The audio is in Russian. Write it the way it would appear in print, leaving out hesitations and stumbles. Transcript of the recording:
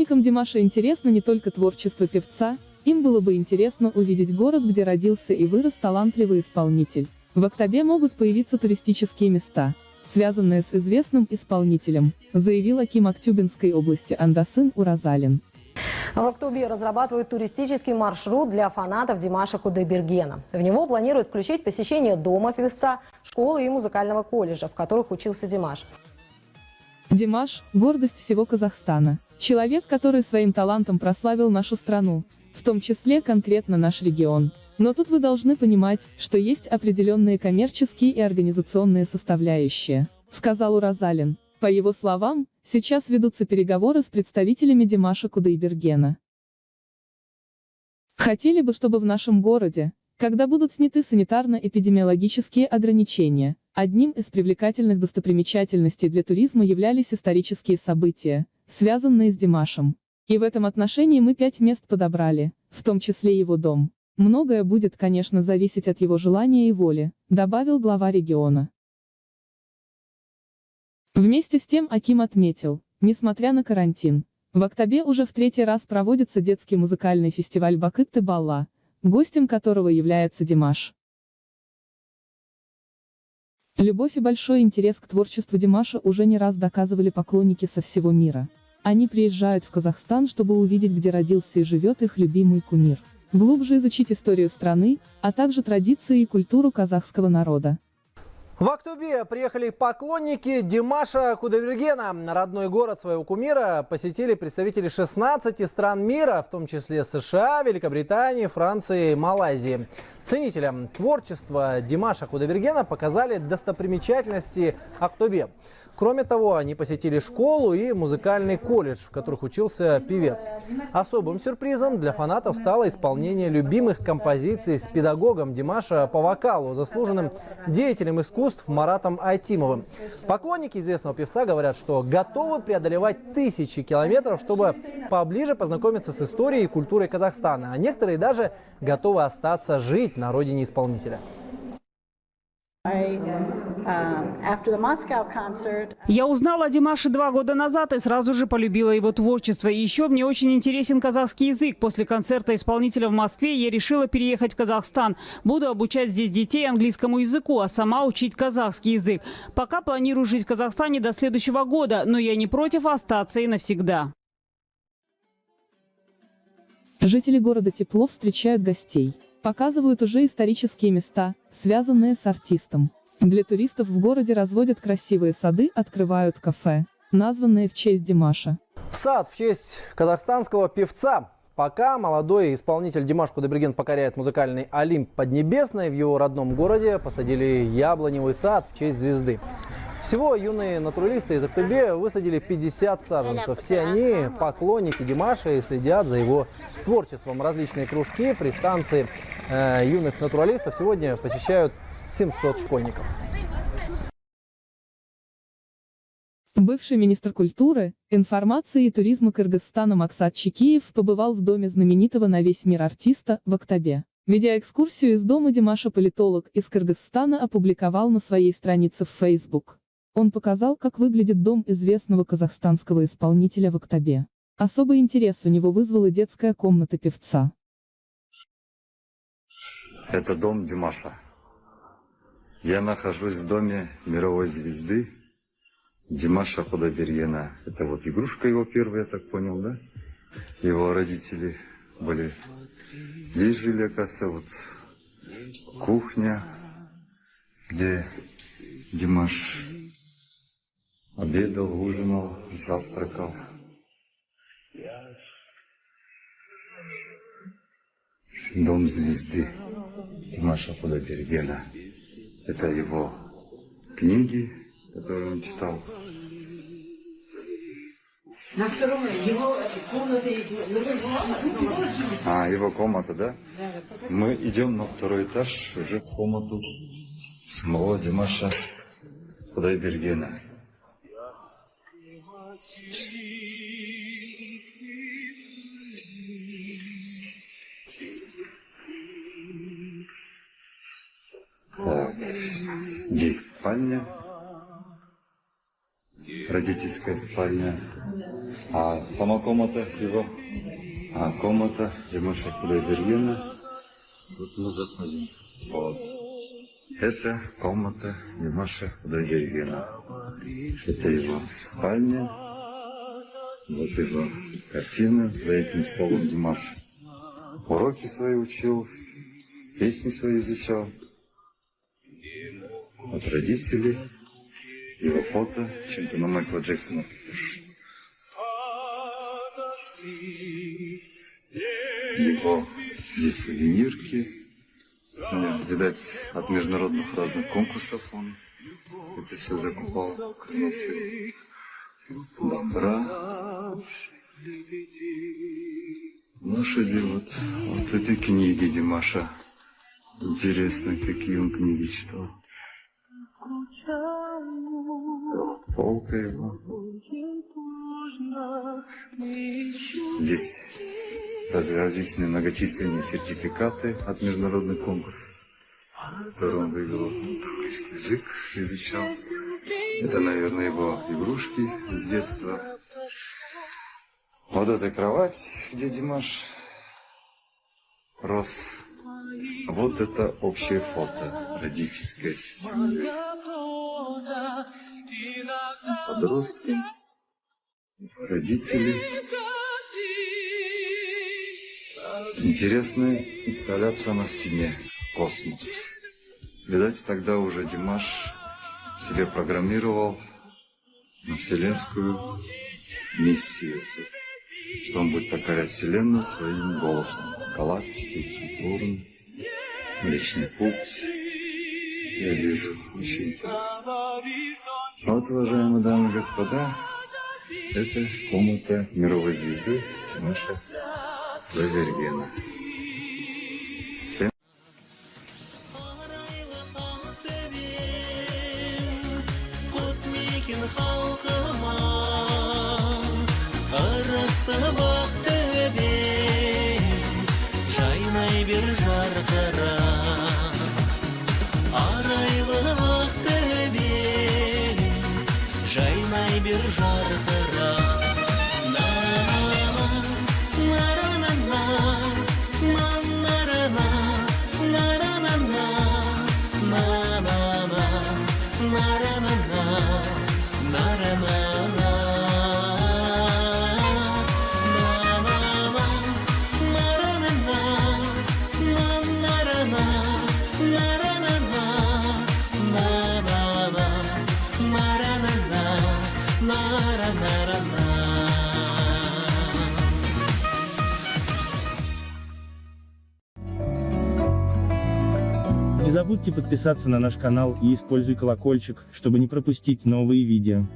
Поклонникам Димаша интересно не только творчество певца, им было бы интересно увидеть город, где родился и вырос талантливый исполнитель. В Актобе могут появиться туристические места, связанные с известным исполнителем, заявил аким Актюбинской области Андасан Уразалин. В Актобе разрабатывают туристический маршрут для фанатов Димаша Кудайбергена. В него планируют включить посещение дома певца, школы и музыкального колледжа, в которых учился Димаш. Димаш – гордость всего Казахстана. Человек, который своим талантом прославил нашу страну, в том числе конкретно наш регион. Но тут вы должны понимать, что есть определенные коммерческие и организационные составляющие, сказал Уразалин. По его словам, сейчас ведутся переговоры с представителями Димаша Кудайбергена. Хотели бы, чтобы в нашем городе, когда будут сняты санитарно-эпидемиологические ограничения, одним из привлекательных достопримечательностей для туризма являлись исторические события, связанные с Димашем. И в этом отношении мы 5 мест подобрали, в том числе его дом. Многое будет, конечно, зависеть от его желания и воли, добавил глава региона. Вместе с тем аким отметил, несмотря на карантин, в Актобе уже в 3-й раз проводится детский музыкальный фестиваль Бакыт-Балла, гостем которого является Димаш. Любовь и большой интерес к творчеству Димаша уже не раз доказывали поклонники со всего мира. Они приезжают в Казахстан, чтобы увидеть, где родился и живет их любимый кумир. Глубже изучить историю страны, а также традиции и культуру казахского народа. В Актобе приехали поклонники Димаша Кудайбергена. Родной город своего кумира посетили представители 16 стран мира, в том числе США, Великобритании, Франции, Малайзии. Ценителям творчества Димаша Кудайбергена показали достопримечательности Актобе. Кроме того, они посетили школу и музыкальный колледж, в которых учился певец. Особым сюрпризом для фанатов стало исполнение любимых композиций с педагогом Димаша по вокалу, заслуженным деятелем искусств Маратом Айтимовым. Поклонники известного певца говорят, что готовы преодолевать тысячи километров, чтобы поближе познакомиться с историей и культурой Казахстана, а некоторые даже готовы остаться жить на родине исполнителя. Я узнала о Димаше 2 года назад и сразу же полюбила его творчество. И еще мне очень интересен казахский язык. После концерта исполнителя в Москве я решила переехать в Казахстан. Буду обучать здесь детей английскому языку, а сама учить казахский язык. Пока планирую жить в Казахстане до следующего года, но я не против остаться и навсегда. Жители города тепло встречают гостей. Показывают уже исторические места, связанные с артистом. Для туристов в городе разводят красивые сады, открывают кафе, названные в честь Димаша. Сад в честь казахстанского певца. Пока молодой исполнитель Димаш Кудайберген покоряет музыкальный Олимп Поднебесной, в его родном городе посадили яблоневый сад в честь звезды. Всего юные натуралисты из Актобе высадили 50 саженцев. Все они поклонники Димаша и следят за его творчеством. Различные кружки при станции юных натуралистов сегодня посещают 700 школьников. Бывший министр культуры, информации и туризма Кыргызстана Максат Чикиев побывал в доме знаменитого на весь мир артиста в Актобе. Ведя экскурсию из дома Димаша, политолог из Кыргызстана опубликовал на своей странице в Facebook. Он показал, как выглядит дом известного казахстанского исполнителя в Актобе. Особый интерес у него вызвала детская комната певца. Это дом Димаша. Я нахожусь в доме мировой звезды Димаша Кудайбергена. Это вот игрушка его первая, я так понял, да? Его родители были здесь жили, оказывается, вот кухня, где Димаш обедал, ужинал, завтракал. Дом звезды Димаша Кудайбергена. Это его книги, которые он читал. На втором его комната. Его комната, да? Мы идем на 2-й этаж, уже в комнату самого Димаша Кудайбергена. Так, здесь спальня, родительская спальня, А сама комната его, комната Димаша Кудайбергена. Вот мы заходим. Вот. Это комната Димаша Кудайбергена. Это его спальня. Вот его картина. За этим столом Димаш уроки свои учил, песни свои изучал. Вот родители, его фото, чем-то на Майкла Джексона похож. Его здесь сувенирки. Видать, от международных разных конкурсов он это все закупал, приносил. Добра. Лошади, вот этой книги Димаша. Интересно, какие он книги читал. Полка его. Здесь различные многочисленные сертификаты от международных конкурсов, которые он выиграл. Английский язык изучал. Это, наверное, его игрушки с детства. Вот эта кровать, где Димаш рос. Вот это общее фото родительское. Подростки, родители. Интересная инсталляция на стене. Космос. Видать, тогда уже Димаш себе программировал на вселенскую миссию, что он будет покорять Вселенную своим голосом. Галактики, Сатурн, Млечный Путь. Я вижу, очень интересно. Вот, уважаемые дамы и господа, это комната мировой звезды Димаша Кудайбергена. Не забудьте подписаться на наш канал и используй колокольчик, чтобы не пропустить новые видео.